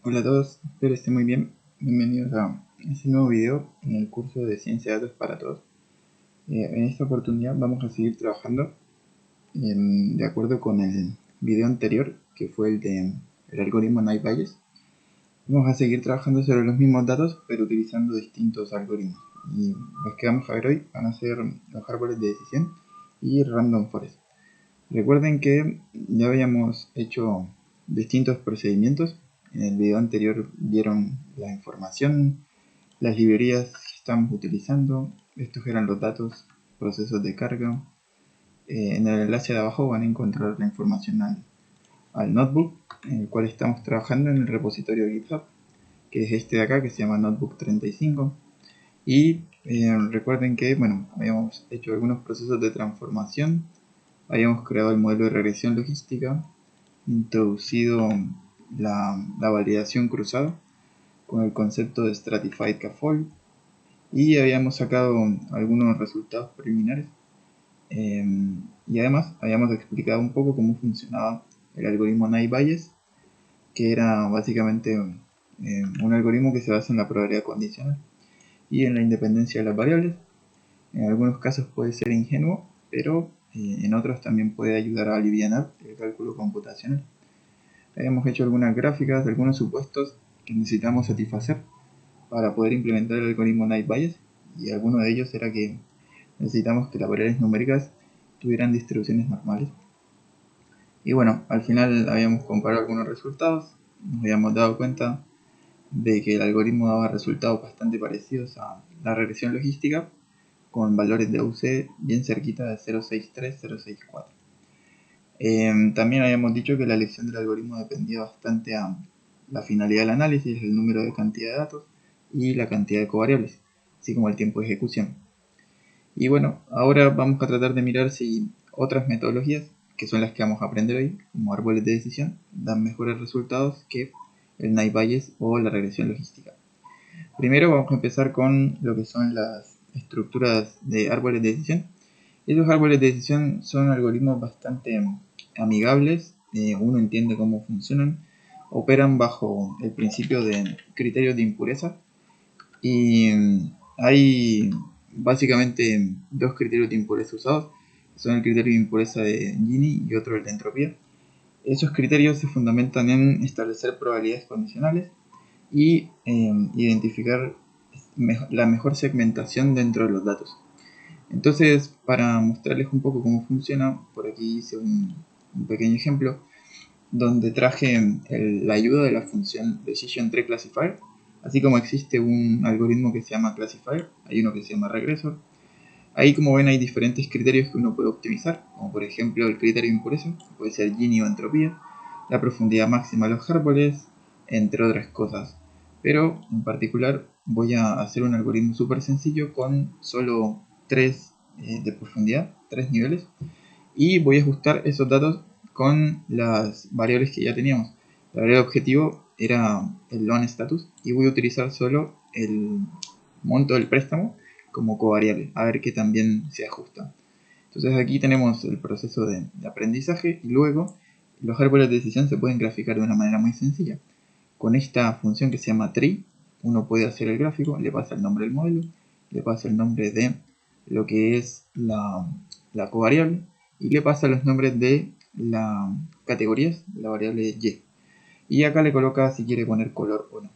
Hola a todos, espero estén muy bien. Bienvenidos a este nuevo video en el curso de Ciencia de Datos para Todos. En esta oportunidad vamos a seguir trabajando de acuerdo con el video anterior, que fue el algoritmo Naive Bayes. Vamos a seguir trabajando sobre los mismos datos, pero utilizando distintos algoritmos. Y los que vamos a ver hoy van a ser los árboles de decisión y Random Forest. Recuerden que ya habíamos hecho distintos procedimientos. En el video anterior vieron la información, las librerías que estamos utilizando. Estos eran los datos, procesos de carga. En el enlace de abajo van a encontrar la información al notebook en el cual estamos trabajando en el repositorio GitHub, que es este de acá, que se llama Notebook 35. Y recuerden que habíamos hecho algunos procesos de transformación. Habíamos creado el modelo de regresión logística, introducido la validación cruzada con el concepto de Stratified K-Fold y habíamos sacado algunos resultados preliminares. Y además habíamos explicado un poco cómo funcionaba el algoritmo Naive Bayes, que era básicamente un algoritmo que se basa en la probabilidad condicional y en la independencia de las variables. En algunos casos puede ser ingenuo, pero en otros también puede ayudar a aliviar el cálculo computacional. Habíamos hecho algunas gráficas de algunos supuestos que necesitamos satisfacer para poder implementar el algoritmo Naive Bayes, y alguno de ellos era que necesitamos que las variables numéricas tuvieran distribuciones normales. Y bueno, al final habíamos comparado algunos resultados, nos habíamos dado cuenta de que el algoritmo daba resultados bastante parecidos a la regresión logística, con valores de UC bien cerquita de 0.63, 0.64. También habíamos dicho que la elección del algoritmo dependía bastante a la finalidad del análisis, el número de cantidad de datos y la cantidad de covariables, así como el tiempo de ejecución. Y bueno, ahora vamos a tratar de mirar si otras metodologías, que son las que vamos a aprender hoy, como árboles de decisión, dan mejores resultados que el Naive Bayes o la regresión logística. Primero vamos a empezar con lo que son las estructuras de árboles de decisión. Esos árboles de decisión son algoritmos bastante amigables, uno entiende cómo funcionan, operan bajo el principio de criterios de impureza y hay básicamente dos criterios de impureza usados, son el criterio de impureza de Gini y otro el de entropía. Esos criterios se fundamentan en establecer probabilidades condicionales y identificar la mejor segmentación dentro de los datos. Entonces, para mostrarles un poco cómo funciona, por aquí hice un pequeño ejemplo donde traje la ayuda de la función Decision Tree Classifier. Así como existe un algoritmo que se llama Classifier, hay uno que se llama Regressor. Ahí, como ven, hay diferentes criterios que uno puede optimizar, como por ejemplo el criterio de impureza, puede ser Gini o entropía, la profundidad máxima de los árboles, entre otras cosas. Pero en particular voy a hacer un algoritmo súper sencillo con solo 3 de profundidad, 3 niveles, y voy a ajustar esos datos con las variables que ya teníamos. La variable objetivo era el loan status y voy a utilizar solo el monto del préstamo como covariable, a ver que también se ajusta. Entonces aquí tenemos el proceso de aprendizaje y luego los árboles de decisión se pueden graficar de una manera muy sencilla. Con esta función que se llama tree, uno puede hacer el gráfico, le pasa el nombre del modelo, le pasa el nombre de lo que es la covariable y le pasa los nombres de las categorías de la variable y. Y acá le coloca si quiere poner color o no.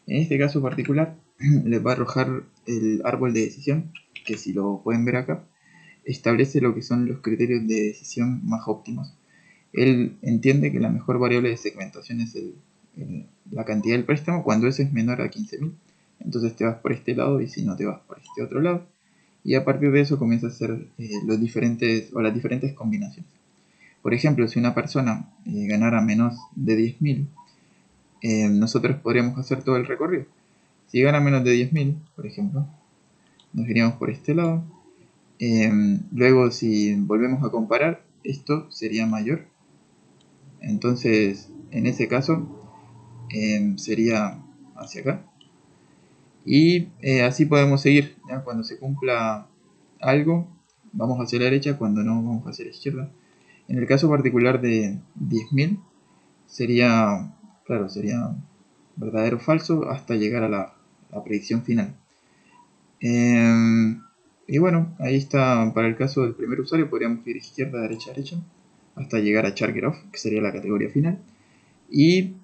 En este caso particular les va a arrojar el árbol de decisión, que si lo pueden ver acá, establece lo que son los criterios de decisión más óptimos. Él entiende que la mejor variable de segmentación es la cantidad del préstamo cuando ese es menor a 15.000. Entonces te vas por este lado y si no te vas por este otro lado. Y a partir de eso comienza a hacer las diferentes combinaciones. Por ejemplo, si una persona ganara menos de 10.000, nosotros podríamos hacer todo el recorrido. Si gana menos de 10.000, por ejemplo, nos iríamos por este lado. Luego, si volvemos a comparar, esto sería mayor. Entonces, en ese caso, sería hacia acá. Y así podemos seguir. ¿Ya? Cuando se cumpla algo, vamos hacia la derecha, cuando no, vamos hacia la izquierda. En el caso particular de 10.000, sería, claro, sería verdadero o falso, hasta llegar a la predicción final. Y bueno, ahí está. Para el caso del primer usuario podríamos ir izquierda, derecha, derecha, hasta llegar a Chart Get Off, que sería la categoría final. Y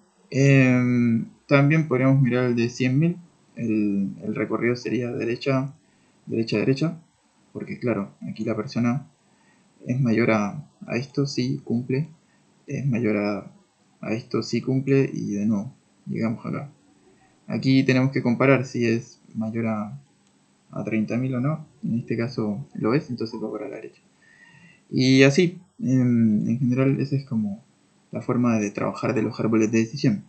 también podríamos mirar el de 100.000. El recorrido sería derecha, derecha, derecha, porque claro, aquí la persona es mayor a esto, sí cumple, es mayor a esto, sí cumple, y de nuevo, llegamos acá. Aquí tenemos que comparar si es mayor a 30.000 o no. En este caso lo es, entonces va para la derecha. Y así, en general, esa es como la forma de trabajar de los árboles de decisión.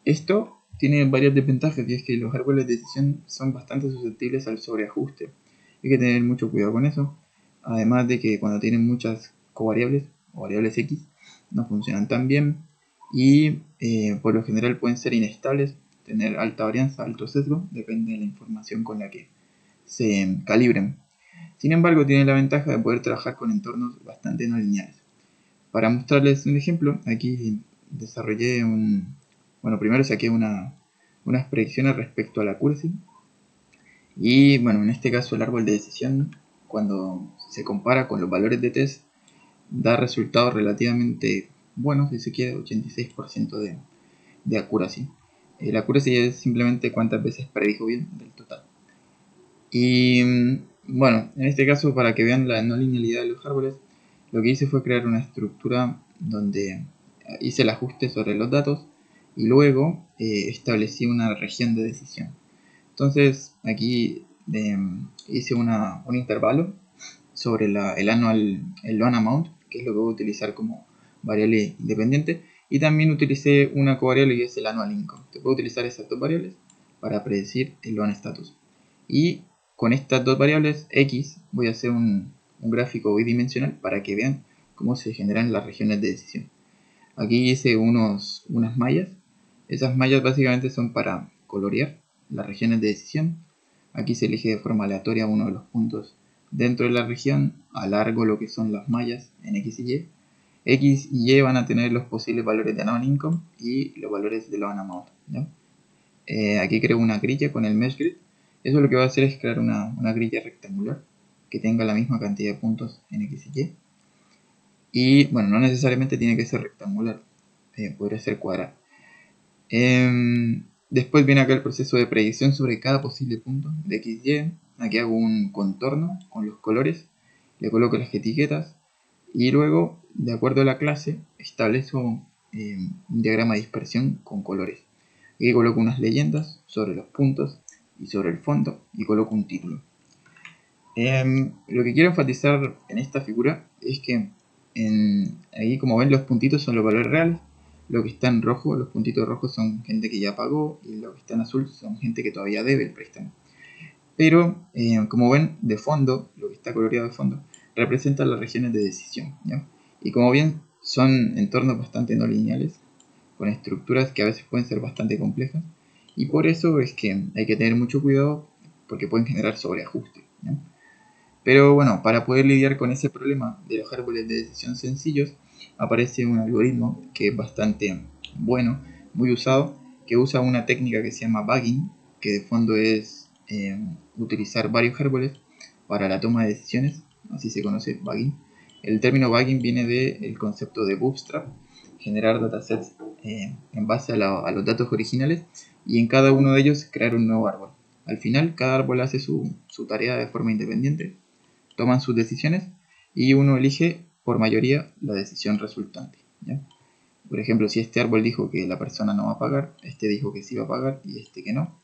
Esto tiene varias desventajas, y es que los árboles de decisión son bastante susceptibles al sobreajuste. Hay que tener mucho cuidado con eso. Además de que cuando tienen muchas covariables o variables X, no funcionan tan bien. Y por lo general pueden ser inestables, tener alta varianza, alto sesgo, depende de la información con la que se calibren. Sin embargo, tienen la ventaja de poder trabajar con entornos bastante no lineales. Para mostrarles un ejemplo, aquí desarrollé bueno, primero saqué unas predicciones respecto a la accuracy. Y bueno, en este caso el árbol de decisión, cuando se compara con los valores de test, da resultados relativamente buenos, si se quiere, 86% de accuracy. La accuracy es simplemente cuántas veces predijo bien del total. Y bueno, en este caso, para que vean la no linealidad de los árboles, lo que hice fue crear una estructura donde hice el ajuste sobre los datos y luego establecí una región de decisión. Entonces aquí hice un intervalo sobre el loan amount, que es lo que voy a utilizar como variable independiente, y también utilicé una covariable que es el annual income. Te puedo utilizar esas dos variables para predecir el loan status. Y con estas dos variables X voy a hacer un gráfico bidimensional para que vean cómo se generan las regiones de decisión. Aquí hice unas mallas. Esas mallas básicamente son para colorear las regiones de decisión. Aquí se elige de forma aleatoria uno de los puntos dentro de la región, alargo lo que son las mallas en X y Y. X y Y van a tener los posibles valores de annual income y los valores de loan amount, ¿ya? Aquí creo una grilla con el mesh grid. Eso lo que va a hacer es crear una grilla rectangular que tenga la misma cantidad de puntos en X y Y. Y bueno, no necesariamente tiene que ser rectangular, podría ser cuadrada. Después viene acá el proceso de predicción sobre cada posible punto de X y Y. Aquí hago un contorno con los colores, le coloco las etiquetas y luego, de acuerdo a la clase, establezco un diagrama de dispersión con colores. Aquí coloco unas leyendas sobre los puntos y sobre el fondo y coloco un título. Lo que quiero enfatizar en esta figura es que ahí, como ven, los puntitos son los valores reales. Lo que está en rojo, los puntitos rojos, son gente que ya pagó, y lo que está en azul son gente que todavía debe el préstamo. Pero como ven, de fondo, lo que está coloreado de fondo representa las regiones de decisión, ¿ya? Y como bien, son entornos bastante no lineales, con estructuras que a veces pueden ser bastante complejas, y por eso es que hay que tener mucho cuidado porque pueden generar sobreajuste, ¿ya? Pero bueno, para poder lidiar con ese problema de los árboles de decisión sencillos, aparece un algoritmo que es bastante bueno, muy usado, que usa una técnica que se llama bugging, que de fondo es utilizar varios árboles para la toma de decisiones, así se conoce bugging. El término bugging viene del concepto de bootstrap, generar datasets en base a los datos originales y en cada uno de ellos crear un nuevo árbol. Al final, cada árbol hace su tarea de forma independiente, toman sus decisiones y uno elige por mayoría la decisión resultante, ¿ya? Por ejemplo, si este árbol dijo que la persona no va a pagar, este dijo que sí va a pagar y este que no.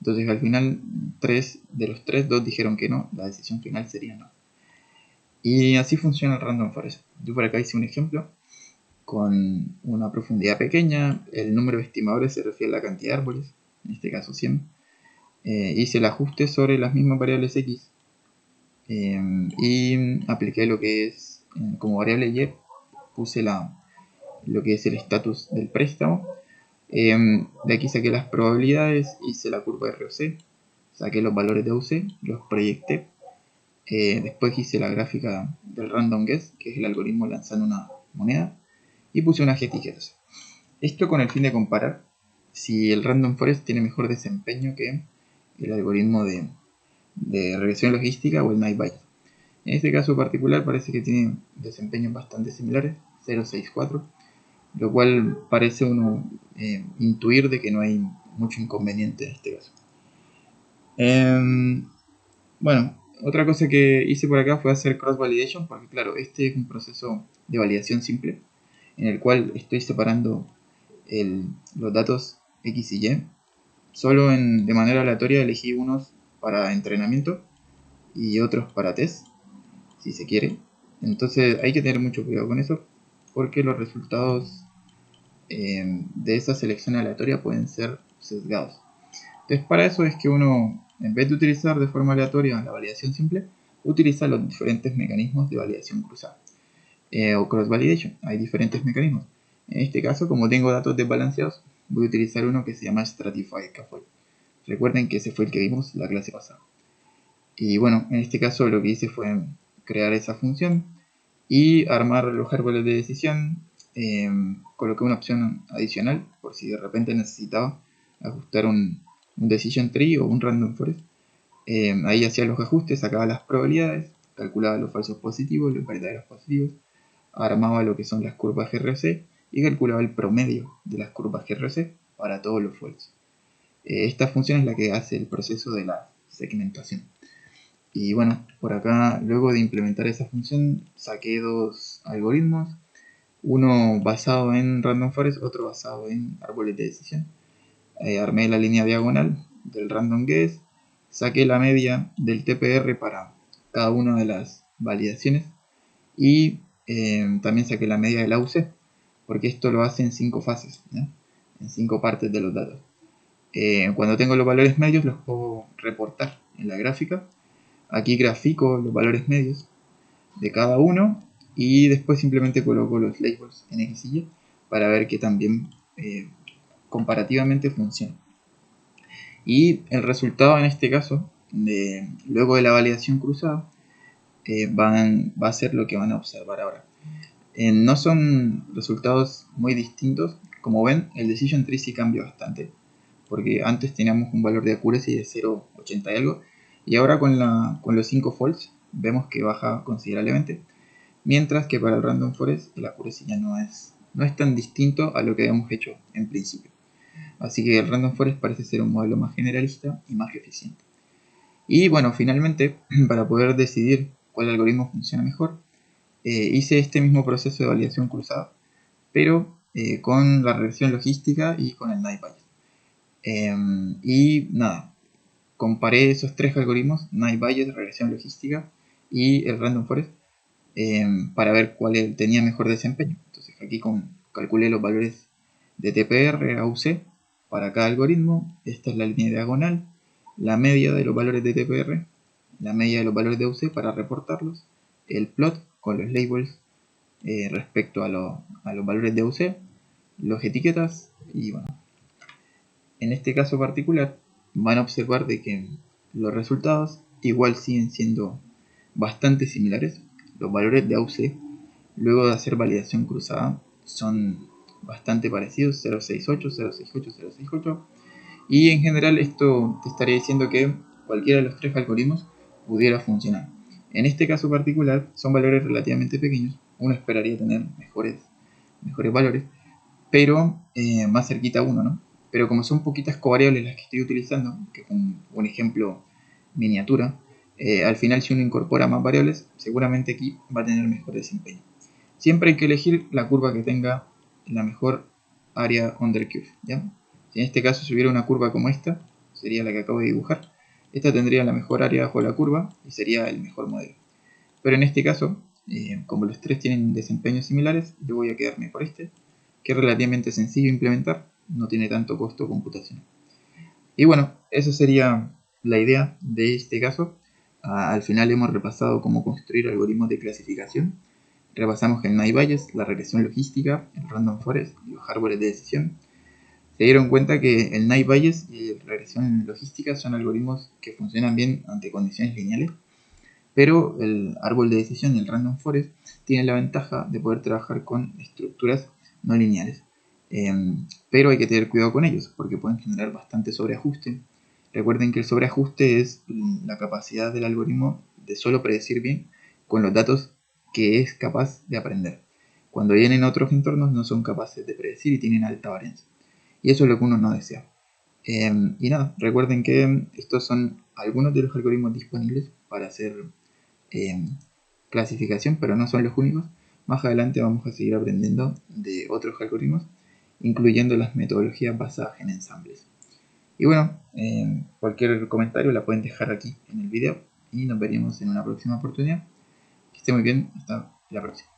Entonces al final, de los tres, dos dijeron que no, la decisión final sería no. Y así funciona el Random Forest. Yo por acá hice un ejemplo con una profundidad pequeña, el número de estimadores se refiere a la cantidad de árboles, en este caso 100. Hice el ajuste sobre las mismas variables X y apliqué lo que es como variable Y, puse lo que es el estatus del préstamo. De aquí saqué las probabilidades, hice la curva ROC, saqué los valores de AUC, los proyecté. Después hice la gráfica del random guess, que es el algoritmo lanzando una moneda, y puse unas etiquetas. Esto con el fin de comparar si el random forest tiene mejor desempeño que el algoritmo de regresión logística o el Naive Bayes. En este caso particular parece que tiene desempeños bastante similares, 0.64, lo cual parece uno intuir de que no hay mucho inconveniente en este caso. Bueno, otra cosa que hice por acá fue hacer cross validation, porque claro, este es un proceso de validación simple en el cual estoy separando los datos X y Y. Solo de manera aleatoria elegí unos para entrenamiento y otros para test, si se quiere. Entonces hay que tener mucho cuidado con eso, porque los resultados de esa selección aleatoria pueden ser sesgados. Entonces para eso es que uno, en vez de utilizar de forma aleatoria la validación simple, utiliza los diferentes mecanismos de validación cruzada o cross validation. Hay diferentes mecanismos. En este caso, como tengo datos desbalanceados, voy a utilizar uno que se llama Stratified CAFOI. Recuerden que ese fue el que vimos la clase pasada. Y bueno, en este caso lo que hice fue crear esa función y armar los árboles de decisión. Coloqué una opción adicional por si de repente necesitaba ajustar un decision tree o un random forest. Ahí hacía los ajustes, sacaba las probabilidades, calculaba los falsos positivos, los verdaderos positivos, armaba lo que son las curvas GRC y calculaba el promedio de las curvas GRC para todos los falsos. Esta función es la que hace el proceso de la segmentación. Y bueno, por acá, luego de implementar esa función, saqué dos algoritmos, uno basado en random forest, otro basado en árboles de decisión. Armé la línea diagonal del random guess, saqué la media del TPR para cada una de las validaciones y también saqué la media de la UC, porque esto lo hace en 5 fases, ¿ya? En 5 partes de los datos. Cuando tengo los valores medios los puedo reportar en la gráfica. Aquí grafico los valores medios de cada uno y después simplemente coloco los labels en X y Y para ver que también comparativamente funciona. Y el resultado en este caso, luego de la validación cruzada, va a ser lo que van a observar ahora. No son resultados muy distintos. Como ven, el decision tree sí cambia bastante, porque antes teníamos un valor de accuracy de 0.80 y algo, y ahora con los 5 false vemos que baja considerablemente, mientras que para el random forest el accuracy ya no es tan distinto a lo que habíamos hecho en principio. Así que el random forest parece ser un modelo más generalista y más eficiente. Y bueno, finalmente, para poder decidir cuál algoritmo funciona mejor, hice este mismo proceso de validación cruzada, pero con la regresión logística y con el Naive Bayes. Y nada, comparé esos tres algoritmos, Naive Bayes, regresión logística y el random forest, para ver cuál tenía mejor desempeño. Entonces aquí calculé los valores de TPR a UC para cada algoritmo. Esta es la línea diagonal, la media de los valores de TPR, la media de los valores de UC para reportarlos, el plot con los labels respecto a los valores de UC, los etiquetas y bueno. En este caso particular van a observar de que los resultados igual siguen siendo bastante similares. Los valores de AUC luego de hacer validación cruzada son bastante parecidos, 0.68, 0.68, 0.68, y en general esto te estaría diciendo que cualquiera de los tres algoritmos pudiera funcionar. En este caso particular son valores relativamente pequeños, uno esperaría tener mejores valores, pero más cerquita a uno, ¿no? Pero como son poquitas covariables las que estoy utilizando, que es un ejemplo miniatura, al final si uno incorpora más variables, seguramente aquí va a tener mejor desempeño. Siempre hay que elegir la curva que tenga la mejor área under curve, ¿ya? Si en este caso si hubiera una curva como esta, sería la que acabo de dibujar, esta tendría la mejor área bajo la curva y sería el mejor modelo. Pero en este caso, como los tres tienen desempeños similares, yo voy a quedarme por este, que es relativamente sencillo de implementar, no tiene tanto costo computacional. Y bueno, eso sería la idea de este caso. Al final hemos repasado cómo construir algoritmos de clasificación. Repasamos el Naive Bayes, la regresión logística, el random forest y los árboles de decisión. Se dieron cuenta que el Naive Bayes y la regresión logística son algoritmos que funcionan bien ante condiciones lineales, pero el árbol de decisión y el random forest tienen la ventaja de poder trabajar con estructuras no lineales. pero hay que tener cuidado con ellos porque pueden generar bastante sobreajuste. Recuerden que el sobreajuste es la capacidad del algoritmo de solo predecir bien con los datos que es capaz de aprender. Cuando vienen otros entornos no son capaces de predecir y tienen alta varianza. Y eso es lo que uno no desea. Y nada, recuerden que estos son algunos de los algoritmos disponibles para hacer clasificación, pero no son los únicos. Más adelante vamos a seguir aprendiendo de otros algoritmos, incluyendo las metodologías basadas en ensambles. Y bueno, cualquier comentario la pueden dejar aquí en el video y nos veremos en una próxima oportunidad. Que esté muy bien, hasta la próxima.